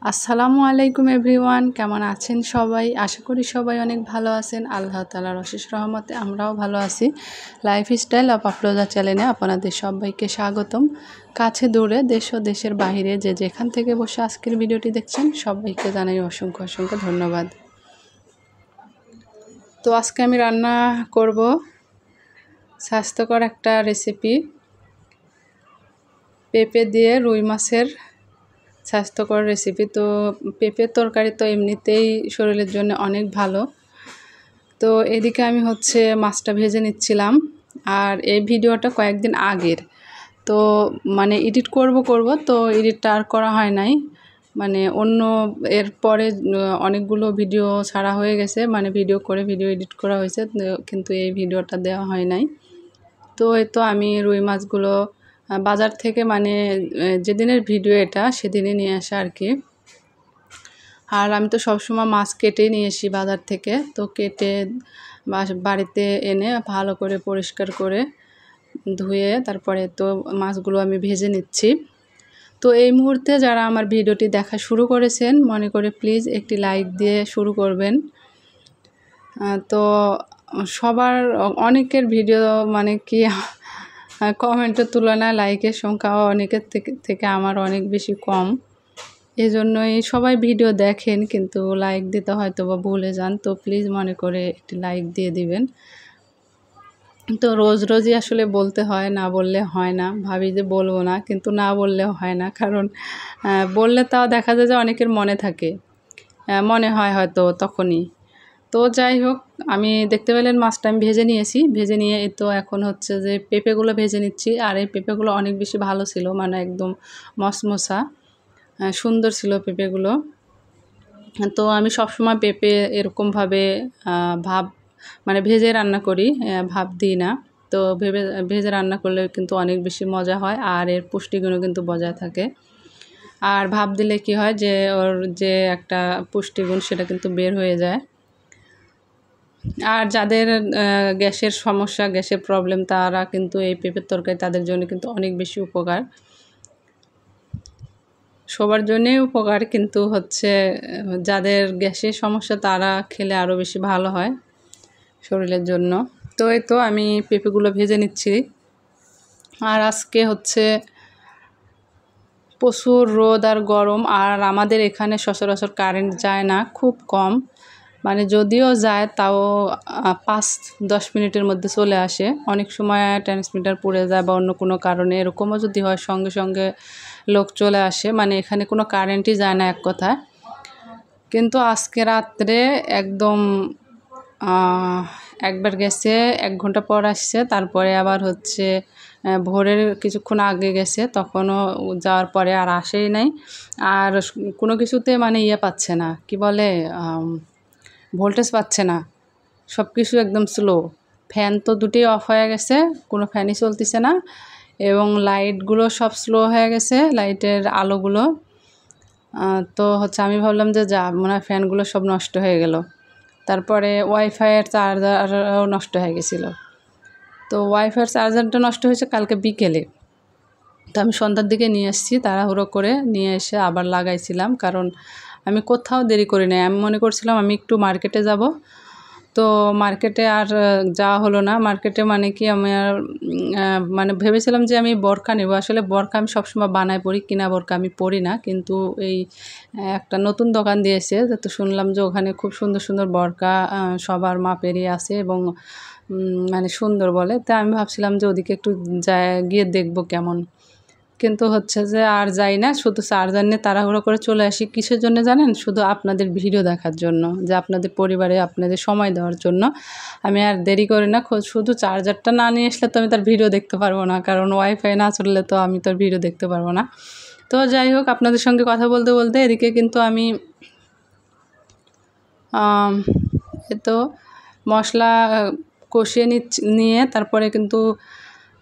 আসসালামু আলাইকুম এভরিওয়ান, কেমন আছেন সবাই? আশা করি সবাই অনেক ভালো আছেন। আল্লাহ তাআলার অশেষ রহমতে আমরাও ভালো আছি। লাইফস্টাইল অফ আফরোজা চ্যানেলে আপনাদের সবাইকে স্বাগতম। কাছে দূরে দেশ ও দেশের বাইরে যে যেখান থেকে বসে আজকের ভিডিওটি দেখছেন সবাইকে জানাই অসংখ্য অসংখ্য ধন্যবাদ। তো আজকে আমি রান্না করব স্বাস্থ্যকর একটা রেসিপি, পেঁপে দিয়ে রুই মাছের স্বাস্থ্যকর রেসিপি। তো পেঁপের তরকারি তো এমনিতেই শরীরের জন্য অনেক ভালো। তো এদিকে আমি মাছটা ভেজে নিচ্ছিলাম। আর এই ভিডিওটা কয়েকদিন আগের, তো এডিট করব তো এডিটটা আর করা হয় নাই। অন্য এরপরে অনেকগুলো ভিডিও ছাড়া হয়ে গেছে, ভিডিও এডিট করা হয়েছে, কিন্তু এই ভিডিওটা দেওয়া হয় নাই। তো এই তো আমি রুই মাছগুলো বাজার থেকে যেদিনের ভিডিও এটা সেদিনই নিয়ে আসা আর কি। আর আমি তো সবসময় মাছ কেটেই নিয়ে আসি বাজার থেকে। তো কেটে বাড়িতে এনে ভালো করে পরিষ্কার করে ধুয়ে তারপরে তো মাছগুলো আমি ভেজে নিচ্ছি। তো এই মুহূর্তে যারা আমার ভিডিওটি দেখা শুরু করেছেন মনে করে প্লিজ একটি লাইক দিয়ে শুরু করবেন। তো সবার অনেকের ভিডিও কমেন্টের তুলনায় লাইকের সংখ্যাও অনেকের থেকে আমার অনেক বেশি কম। এই জন্যই সবাই ভিডিও দেখেন কিন্তু লাইক দিতে হয়তো বা ভুলে যান। তো প্লিজ মনে করে একটি লাইক দিয়ে দিবেন। তো রোজই আসলে বলতে হয়, না বললে হয় না। ভাবি যে বলবো না, কিন্তু না বললেও হয় না, কারণ বললে তাও দেখা যায় যে অনেকের মনে থাকে, মনে হয় হয়তো তখনই। তো যাই হোক, আমি দেখতে পেলেন মাছটা আমি ভেজে নিয়েছি। ভেজে নিয়ে এই তো এখন যে পেঁপেগুলো ভেজে নিচ্ছি। আর এই পেঁপেগুলো অনেক বেশি ভালো ছিল, একদম মশমশা সুন্দর ছিল পেঁপেগুলো। তো আমি সবসময় পেঁপে এরকমভাবে ভেজে রান্না করি, ভাপ দিই না। তো ভেজে রান্না করলে কিন্তু অনেক বেশি মজা হয়, আর এর পুষ্টিগুণও কিন্তু বজায় থাকে। আর ভাপ দিলে কি হয় যে ওর যে একটা পুষ্টিগুণ সেটা কিন্তু বের হয়ে যায়। আর যাদের গ্যাসের সমস্যা, গ্যাসের প্রবলেম, তারা কিন্তু এই পেঁপের তরকারি তাদের জন্য কিন্তু অনেক বেশি উপকার। সবার জন্যই উপকার, কিন্তু যাদের গ্যাসের সমস্যা তারা খেলে আরও বেশি ভালো হয় শরীরের জন্য। তো এই তো আমি পেঁপেগুলো ভেজে নিচ্ছি। আর আজকে প্রচুর রোদ আর গরম, আর আমাদের এখানে সচরাচর কারেন্ট যায় না, খুব কম। যদিও যায় তাও 5-10 মিনিটের মধ্যে চলে আসে। অনেক সময় ট্রান্সমিটার পুড়ে যায় বা অন্য কোনো কারণে এরকমও যদি হয় সঙ্গে সঙ্গে লোক চলে আসে, এখানে কোনো কারেন্টই যায় না এক কথায়। কিন্তু আজকে রাত্রে একদম একবার গেছে, 1 ঘন্টা পর আসছে, তারপরে আবার ভোরের কিছুক্ষণ আগে গেছে, তখনও যাওয়ার পরে আর আসেই নাই। আর কোনো কিছুতে পাচ্ছে না, কি বলে, ভোল্টেজ পাচ্ছে না, সব কিছু একদম স্লো। ফ্যান তো দুটোই অফ হয়ে গেছে, কোনো ফ্যানই চলতেছে না, এবং লাইটগুলো সব স্লো হয়ে গেছে, লাইটের আলোগুলো। তো আমি ভাবলাম যে মনে হয় ফ্যানগুলো সব নষ্ট হয়ে গেল। তারপরে ওয়াইফাইয়ের চার্জারও নষ্ট হয়ে গেছিলো। তো ওয়াইফাইয়ের চার্জারটা নষ্ট হয়েছে কালকে বিকেলে। তো আমি সন্ধ্যার দিকে নিয়ে এসেছি, তাড়াহুড়ো করে নিয়ে এসে আবার লাগাইছিলাম, কারণ আমি কোথাও দেরি করি নাই। আমি মনে করছিলাম আমি একটু মার্কেটে যাব, তো মার্কেটে আর যাওয়া হলো না। মার্কেটে কি আমি আর ভেবেছিলাম যে আমি বোরকা নেব। আসলে বোরকা আমি সবসময় বানায় পরি, কিনা বোরকা আমি পরি না। কিন্তু এই একটা নতুন দোকান দিয়েছে, তো শুনলাম যে ওখানে খুব সুন্দর সুন্দর বোরকা সবার মাপেরই আছে, এবং সুন্দর বলে। তাই আমি ভাবছিলাম যে ওদিকে একটু গিয়ে দেখবো কেমন। কিন্তু যে আর যাই না, শুধু চার্জার নিয়ে তাড়াহুড়ো করে চলে আসি। কিসের জন্য জানেন? শুধু আপনাদের ভিডিও দেখার জন্য, যে আপনাদের পরিবারে আপনাদের সময় দেওয়ার জন্য। আমি আর দেরি করি না, শুধু চার্জারটা না নিয়ে আসলে তো আমি তার ভিডিও দেখতে পারবো না, কারণ ওয়াইফাই না চললে তো আমি তার ভিডিও দেখতে পারবো না। তো যাই হোক, আপনাদের সঙ্গে কথা বলতে বলতে এদিকে কিন্তু আমি তো মশলা কষিয়ে নিয়ে তারপরে কিন্তু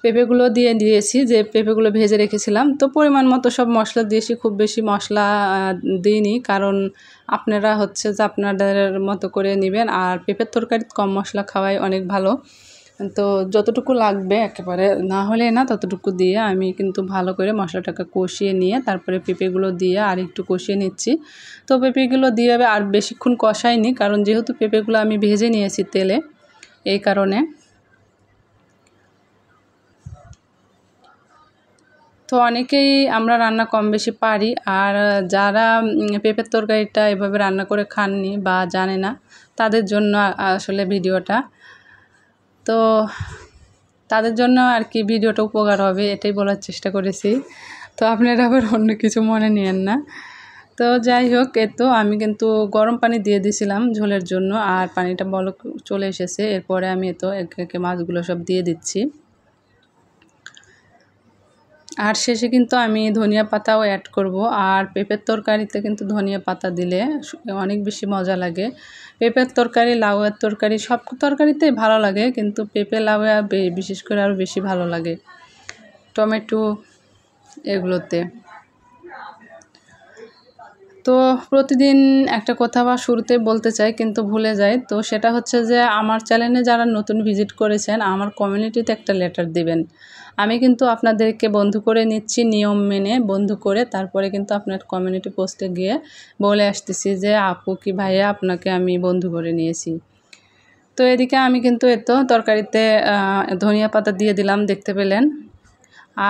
পেঁপেগুলো দিয়ে দিয়েছি, যে পেঁপেগুলো ভেজে রেখেছিলাম। তো পরিমাণ মতো সব মশলা দিয়েছি, খুব বেশি মশলা দিইনি, কারণ আপনারা যে আপনাদের মতো করে নেবেন। আর পেঁপের তরকারি কম মশলা খাওয়াই অনেক ভালো। তো যতটুকু লাগবে একেবারে না হলে না ততটুকু দিয়ে আমি কিন্তু ভালো করে মশলাটাকে কষিয়ে নিয়ে তারপরে পেঁপেগুলো দিয়ে আর একটু কষিয়ে নিচ্ছি। তো পেঁপেগুলো দিয়ে আর বেশিক্ষণ কষাইনি, কারণ যেহেতু পেঁপেগুলো আমি ভেজে নিয়েছি তেলে, এই কারণে। তো অনেকেই আমরা রান্না কম বেশি পারি, আর যারা পেঁপের তরকারিটা এভাবে রান্না করে খাননি বা জানে না তাদের জন্য আসলে ভিডিওটা, তো তাদের জন্য আর কি ভিডিওটা উপকার হবে এটাই বলার চেষ্টা করেছি। তো আপনারা আবার অন্য কিছু মনে নিয়েন না। তো যাই হোক, তো আমি কিন্তু গরম পানি দিয়ে দিয়েছিলাম ঝোলের জন্য, আর পানিটা বলক চলে এসেছে। এরপরে আমি একে একে মাছগুলো সব দিয়ে দিচ্ছি। আর শেষে কিন্তু আমি ধনিয়া পাতাও অ্যাড করব। আর পেঁপের তরকারিতে কিন্তু ধনিয়া পাতা দিলে অনেক বেশি মজা লাগে। পেঁপের তরকারি, লাউয়ের তরকারি, সব তরকারিতেই ভালো লাগে, কিন্তু পেঁপে লাউয়ে বিশেষ করে আরও বেশি ভালো লাগে, টমেটো এগুলোতে। তো প্রতিদিন একটা কথা বা শুরুতে বলতে চাই কিন্তু ভুলে যাই, তো সেটা হচ্ছে যে আমার চ্যানেলে যারা নতুন ভিজিট করেছেন আমার কমিউনিটিতে একটা লেটার দিবেন। আমি কিন্তু আপনাদেরকে বন্ধু করে নিচ্ছি, নিয়ম মেনে বন্ধু করে, তারপরে কিন্তু আপনার কমিউনিটি পোস্টে গিয়ে বলে আসতেছি যে আপু কি ভাইয়া আপনাকে আমি বন্ধু করে নিয়েছি। তো এদিকে আমি কিন্তু তরকারিতে ধনিয়া পাতা দিয়ে দিলাম, দেখতে পেলেন।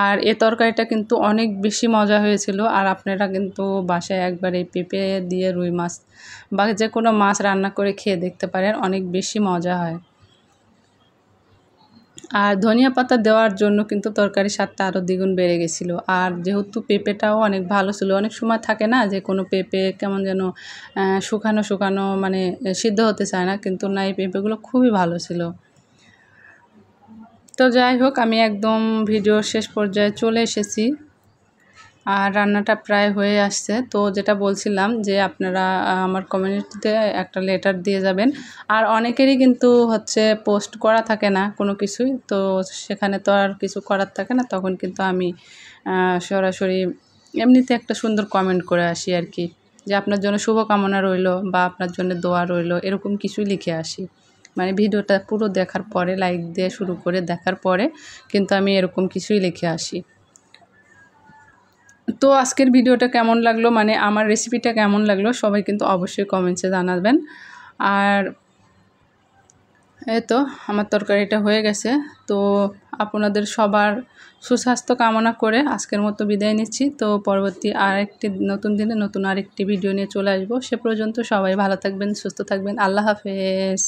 আর এ তরকারিটা কিন্তু অনেক বেশি মজা হয়েছিল। আর আপনারা কিন্তু বাসায় একবার এই পেঁপে দিয়ে রুই মাছ বা যে কোনো মাছ রান্না করে খেয়ে দেখতে পারেন, অনেক বেশি মজা হয়। আর ধনিয়া পাতা দেওয়ার জন্য কিন্তু তরকারির স্বাদটা আরও দ্বিগুণ বেড়ে গেছিলো। আর যেহেতু পেঁপেটাও অনেক ভালো ছিল, অনেক সময় থাকে না যে কোনো পেঁপে কেমন যেন শুকানো শুকানো মানে সিদ্ধ হতে চায় না, কিন্তু না, এই পেঁপেগুলো খুবই ভালো ছিল। তো যাই হোক, আমি একদম ভিডিওর শেষ পর্যায়ে চলে এসেছি, আর রান্নাটা প্রায় হয়ে আসছে। তো যেটা বলছিলাম যে আপনারা আমার কমিউনিটিতে একটা লেটার দিয়ে যাবেন। আর অনেকেরই কিন্তু পোস্ট করা থাকে না কোনো কিছুই, তো সেখানে তো আর কিছু করার থাকে না, তখন কিন্তু আমি সরাসরি এমনিতে একটা সুন্দর কমেন্ট করে আসি আর কি, যে আপনার জন্য শুভকামনা রইলো বা আপনার জন্য দোয়া রইলো, এরকম কিছুই লিখে আসি। মানে ভিডিওটা পুরো দেখার পরে, লাইক দিয়ে শুরু করে দেখার পরে কিন্তু আমি এরকম কিছুই লিখে আসি। তো আজকের ভিডিওটা কেমন লাগলো, মানে আমার রেসিপিটা কেমন লাগলো, সবাই কিন্তু অবশ্যই কমেন্টসে জানাবেন। আর এই তো আমার তরকারিটা হয়ে গেছে। তো আপনাদের সবার সুস্বাস্থ্য কামনা করে আজকের মতো বিদায় নিচ্ছি। তো পরবর্তী আরেকটি নতুন দিনে নতুন আরেকটি ভিডিও নিয়ে চলে আসবো। সে পর্যন্ত সবাই ভালো থাকবেন, সুস্থ থাকবেন। আল্লাহ হাফেজ।